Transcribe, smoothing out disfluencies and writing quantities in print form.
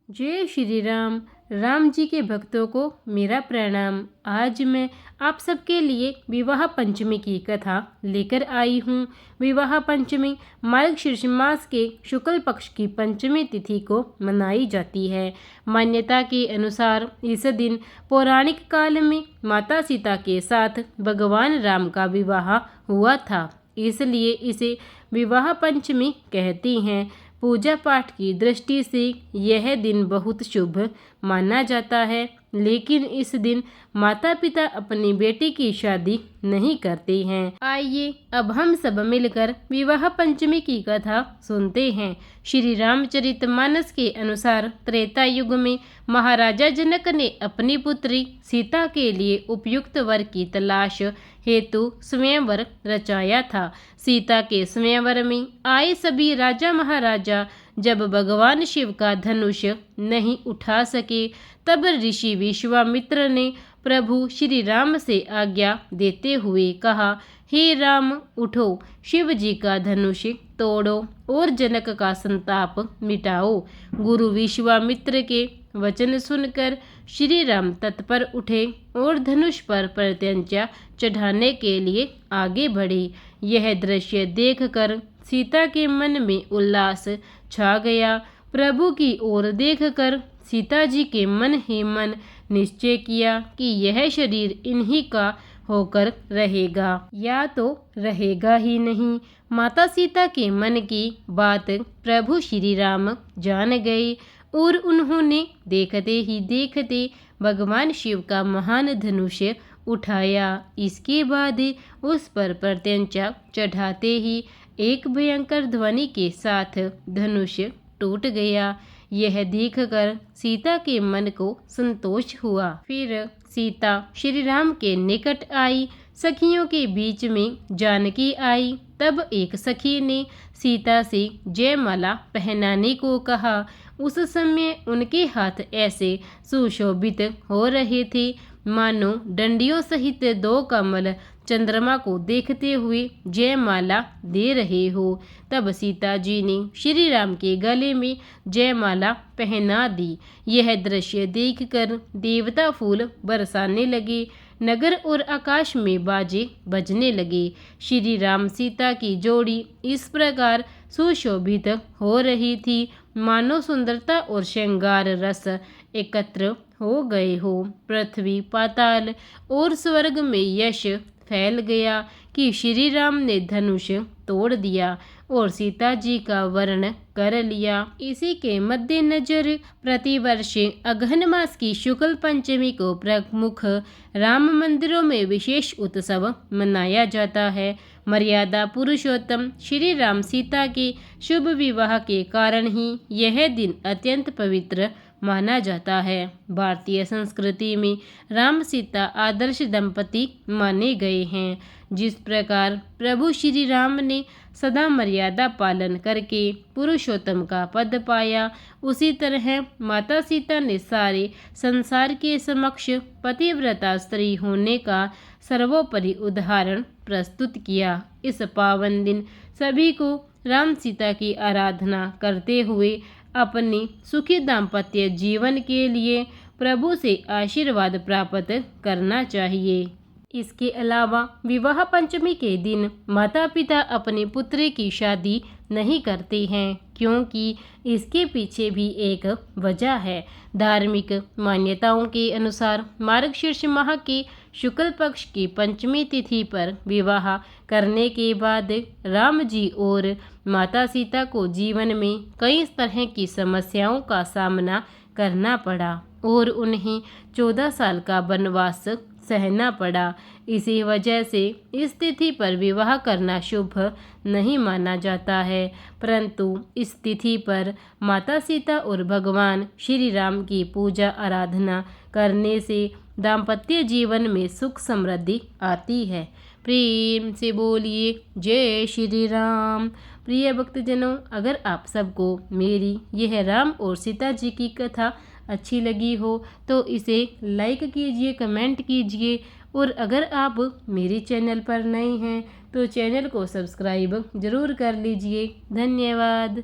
जय श्री राम। राम जी के भक्तों को मेरा प्रणाम। आज मैं आप सबके लिए विवाह पंचमी की कथा लेकर आई हूँ। विवाह पंचमी मार्गशीर्ष मास के शुक्ल पक्ष की पंचमी तिथि को मनाई जाती है। मान्यता के अनुसार इस दिन पौराणिक काल में माता सीता के साथ भगवान राम का विवाह हुआ था, इसलिए इसे विवाह पंचमी कहती हैं। पूजा पाठ की दृष्टि से यह दिन बहुत शुभ माना जाता है, लेकिन इस दिन माता पिता अपनी बेटी की शादी नहीं करते हैं। आइए अब हम सब मिलकर विवाह पंचमी की कथा सुनते हैं। श्री रामचरितमानस के अनुसार त्रेता युग में महाराजा जनक ने अपनी पुत्री सीता के लिए उपयुक्त वर की तलाश हेतु स्वयंवर रचाया था। सीता के स्वयंवर में आए सभी राजा महाराजा जब भगवान शिव का धनुष नहीं उठा सके, तब ऋषि विश्वामित्र ने प्रभु श्री राम से आज्ञा देते हुए कहा, हे राम, उठो, शिव जी का धनुष तोड़ो और जनक का संताप मिटाओ। गुरु विश्वामित्र के वचन सुनकर श्री राम तत्पर उठे और धनुष पर प्रत्यंचा चढ़ाने के लिए आगे बढ़े। यह दृश्य देखकर सीता के मन में उल्लास छा गया। प्रभु की ओर देखकर सीता जी के मन ही मन निश्चय किया कि यह शरीर इन्हीं का होकर रहेगा या तो रहेगा ही नहीं। माता सीता के मन की बात प्रभु श्री राम जान गए और उन्होंने देखते ही देखते भगवान शिव का महान धनुष उठाया। इसके बाद उस पर प्रत्यंचा चढ़ाते ही एक भयंकर ध्वनि के साथ धनुष टूट गया। यह देखकर सीता के मन को संतोष हुआ। फिर सीता श्री राम के निकट आई। सखियों के बीच में जानकी आई। तब एक सखी ने सीता से जयमाला पहनाने को कहा। उस समय उनके हाथ ऐसे सुशोभित हो रहे थे मानो डंडियों सहित दो कमल चंद्रमा को देखते हुए जयमाला दे रहे हो। तब सीता जी ने श्री राम के गले में जयमाला पहना दी। यह दृश्य देखकर देवता फूल बरसाने लगे। नगर और आकाश में बाजे बजने लगे। श्री राम सीता की जोड़ी इस प्रकार सुशोभित हो रही थी मानो सुंदरता और श्रृंगार रस एकत्र हो गए हो। पृथ्वी, पाताल और स्वर्ग में यश फैल गया कि श्री राम ने धनुष तोड़ दिया और सीता जी का वर्ण कर लिया। इसी के मद्देनजर प्रतिवर्ष अगहन मास की शुक्ल पंचमी को प्रमुख राम मंदिरों में विशेष उत्सव मनाया जाता है। मर्यादा पुरुषोत्तम श्री राम सीता के शुभ विवाह के कारण ही यह दिन अत्यंत पवित्र माना जाता है। भारतीय संस्कृति में राम सीता आदर्श दंपति माने गए हैं। जिस प्रकार प्रभु श्री राम ने सदा मर्यादा पालन करके पुरुषोत्तम का पद पाया, उसी तरह माता सीता ने सारे संसार के समक्ष पतिव्रता स्त्री होने का सर्वोपरि उदाहरण प्रस्तुत किया। इस पावन दिन सभी को राम सीता की आराधना करते हुए अपनी सुखी दाम्पत्य जीवन के लिए प्रभु से आशीर्वाद प्राप्त करना चाहिए। इसके अलावा विवाह पंचमी के दिन माता पिता अपने पुत्र की शादी नहीं करते हैं, क्योंकि इसके पीछे भी एक वजह है। धार्मिक मान्यताओं के अनुसार मार्गशीर्ष माह के शुक्ल पक्ष की पंचमी तिथि पर विवाह करने के बाद राम जी और माता सीता को जीवन में कई तरह की समस्याओं का सामना करना पड़ा और उन्हें 14 साल का वनवास सहना पड़ा। इसी वजह से इस तिथि पर विवाह करना शुभ नहीं माना जाता है, परंतु इस तिथि पर माता सीता और भगवान श्री राम की पूजा आराधना करने से दाम्पत्य जीवन में सुख समृद्धि आती है। प्रेम से बोलिए जय श्री राम। प्रिय भक्तजनों, अगर आप सबको मेरी यह राम और सीता जी की कथा अच्छी लगी हो तो इसे लाइक कीजिए, कमेंट कीजिए और अगर आप मेरे चैनल पर नए हैं तो चैनल को सब्सक्राइब ज़रूर कर लीजिए। धन्यवाद।